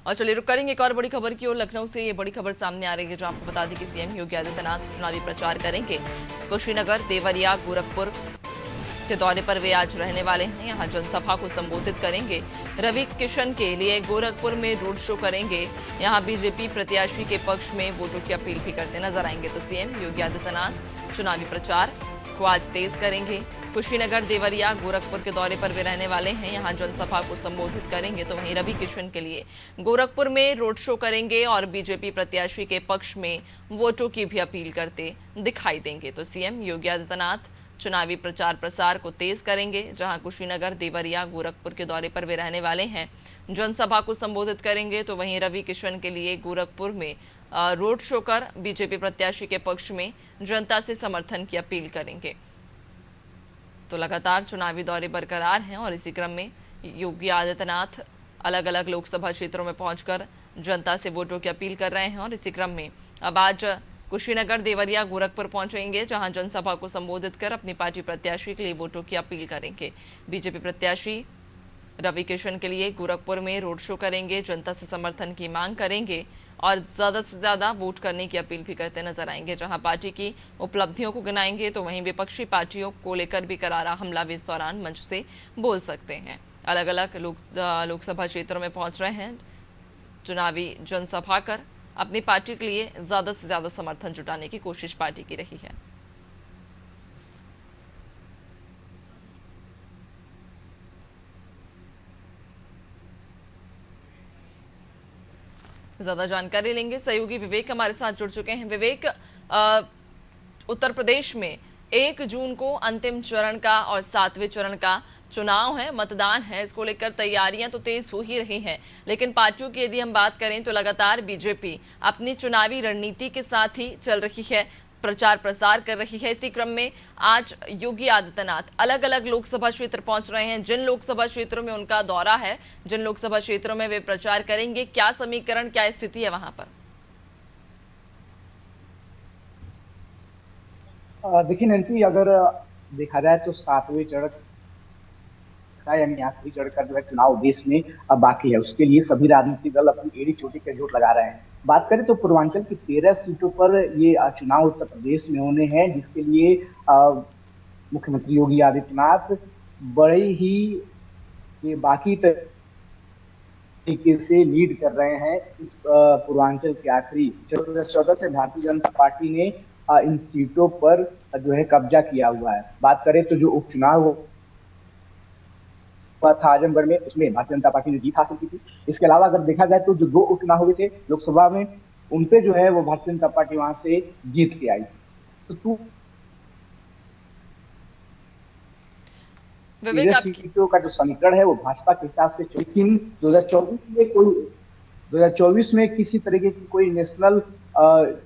और चलिए रुक करेंगे एक और बड़ी खबर की ओर। लखनऊ से ये बड़ी खबर सामने आ रही है, जो आपको बता दें कि सीएम योगी आदित्यनाथ चुनावी प्रचार करेंगे। कुशीनगर, देवरिया, गोरखपुर के दौरे पर वे आज रहने वाले हैं। यहाँ जनसभा को संबोधित करेंगे। रवि किशन के लिए गोरखपुर में रोड शो करेंगे। यहाँ बीजेपी प्रत्याशी के पक्ष में वोटों की अपील भी करते नजर आएंगे। तो सीएम योगी आदित्यनाथ चुनावी प्रचार को आज तेज करेंगे। कुशीनगर, देवरिया, गोरखपुर के दौरे पर वे रहने वाले हैं। यहाँ जनसभा को संबोधित करेंगे। तो वहीं रवि किशन के लिए गोरखपुर में रोड शो करेंगे और बीजेपी प्रत्याशी के पक्ष में वोटों की भी अपील करते दिखाई देंगे। तो सीएम योगी आदित्यनाथ चुनावी प्रचार प्रसार को तेज करेंगे। जहां कुशीनगर, देवरिया, गोरखपुर के दौरे पर वे रहने वाले हैं, जनसभा को संबोधित करेंगे। तो वहीं रवि किशन के लिए गोरखपुर में रोड शो कर बीजेपी प्रत्याशी के पक्ष में जनता से समर्थन की अपील करेंगे। तो लगातार चुनावी दौरे बरकरार हैं और इसी क्रम में योगी आदित्यनाथ अलग अलग लोकसभा क्षेत्रों में पहुंचकर जनता से वोटों की अपील कर रहे हैं। और इसी क्रम में अब आज कुशीनगर, देवरिया, गोरखपुर पहुंचेंगे, जहां जनसभा को संबोधित कर अपनी पार्टी प्रत्याशी के लिए वोटों की अपील करेंगे। बीजेपी प्रत्याशी रवि किशन के लिए गोरखपुर में रोड शो करेंगे, जनता से समर्थन की मांग करेंगे और ज्यादा से ज्यादा वोट करने की अपील भी करते नजर आएंगे। जहां पार्टी की उपलब्धियों को गिनाएंगे, तो वहीं विपक्षी पार्टियों को लेकर भी करारा हमला भी इस दौरान मंच से बोल सकते हैं। अलग अलग लोकसभा क्षेत्रों में पहुंच रहे हैं, चुनावी जनसभा कर अपनी पार्टी के लिए ज्यादा से ज्यादा समर्थन जुटाने की कोशिश पार्टी की रही है। ज्यादा जानकारी लेंगे, सहयोगी विवेक हमारे साथ जुड़ चुके हैं। विवेक, उत्तर प्रदेश में 1 जून को अंतिम चरण का और 7वें चरण का चुनाव है, मतदान है। इसको लेकर तैयारियां तो तेज हो ही रही हैं, लेकिन पार्टियों की यदि हम बात करें तो लगातार बीजेपी अपनी चुनावी रणनीति के साथ ही चल रही है, प्रचार प्रसार कर रही है। इसी क्रम में आज योगी आदित्यनाथ अलग अलग लोकसभा क्षेत्र पहुंच रहे हैं। जिन लोकसभा क्षेत्रों में उनका दौरा है, जिन लोकसभा क्षेत्रों में वे प्रचार करेंगे, क्या समीकरण, क्या स्थिति है वहां पर? देखिए नैन्सी, अगर देखा जाए तो 7वें चरण का यानी आखिरी चरण का जो है चुनाव देश में अब बाकी है। उसके लिए सभी राजनीतिक दल अपनी एड़ी चोटी के जोर लगा रहे हैं। बात करें तो पूर्वांचल की 13 सीटों पर ये चुनाव उत्तर प्रदेश में होने हैं, जिसके लिए मुख्यमंत्री योगी आदित्यनाथ बड़े ही ये बाकी तरीके से लीड कर रहे हैं। इस पूर्वांचल के आखिरी 2014 से भारतीय जनता पार्टी ने इन सीटों पर जो है कब्जा किया हुआ है। बात करें तो जो उपचुनाव हुआ था आजमगढ़ में, उसमें भारतीय जनता पार्टी ने जीत हासिल की थी। इसके अलावा अगर देखा जाए तो जो 2 उपचुनाव हुए थे लोकसभा में, उनसे जो है वो भारतीय जनता पार्टी वहां से जीत के आई। तो विवेक, सीटों का जो समीकरण है वो भाजपा के हिसाब से, लेकिन 2024 में किसी तरीके की कोई नेशनल,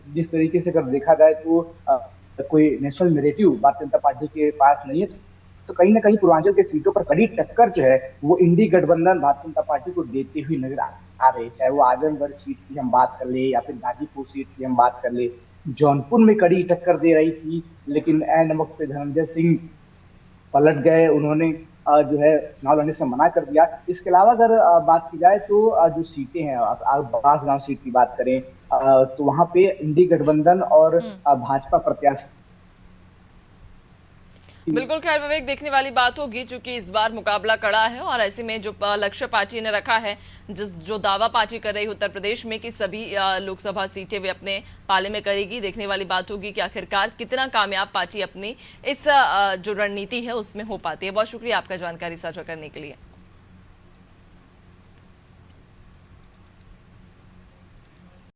जिस तरीके से अगर देखा जाए तो कोई national narrative Bharatiya Janata party के पास नहीं है। तो कहीं ना कहीं पूर्वांचल के सीटों पर कड़ी टक्कर जो है वो इंडी गठबंधन भारतीय जनता पार्टी को देते हुए नजर आ रही है। चाहे वो आजमगढ़ सीट की हम बात कर ले या फिर गाजीपुर सीट की हम बात कर ले, जौनपुर में कड़ी टक्कर दे रही थी, लेकिन ऐन वक्त पे धनंजय सिंह पलट गए। उन्होंने जो है चुनाव लड़ने से मना कर दिया। इसके अलावा अगर बात की जाए तो जो सीटें हैं, बांसगांव सीट की बात करें तो वहां पे इंडी गठबंधन और भाजपा प्रत्याशी। बिल्कुल, खैर विवेक, देखने वाली बात होगी, क्योंकि इस बार मुकाबला कड़ा है और ऐसे में जो लक्ष्य पार्टी ने रखा है, जो दावा पार्टी कर रही है उत्तर प्रदेश में कि सभी लोकसभा सीटें वे अपने पाले में करेगी, देखने वाली बात होगी कि आखिरकार कितना कामयाब पार्टी अपनी इस जो रणनीति है उसमें हो पाती है। बहुत शुक्रिया आपका जानकारी साझा करने के लिए।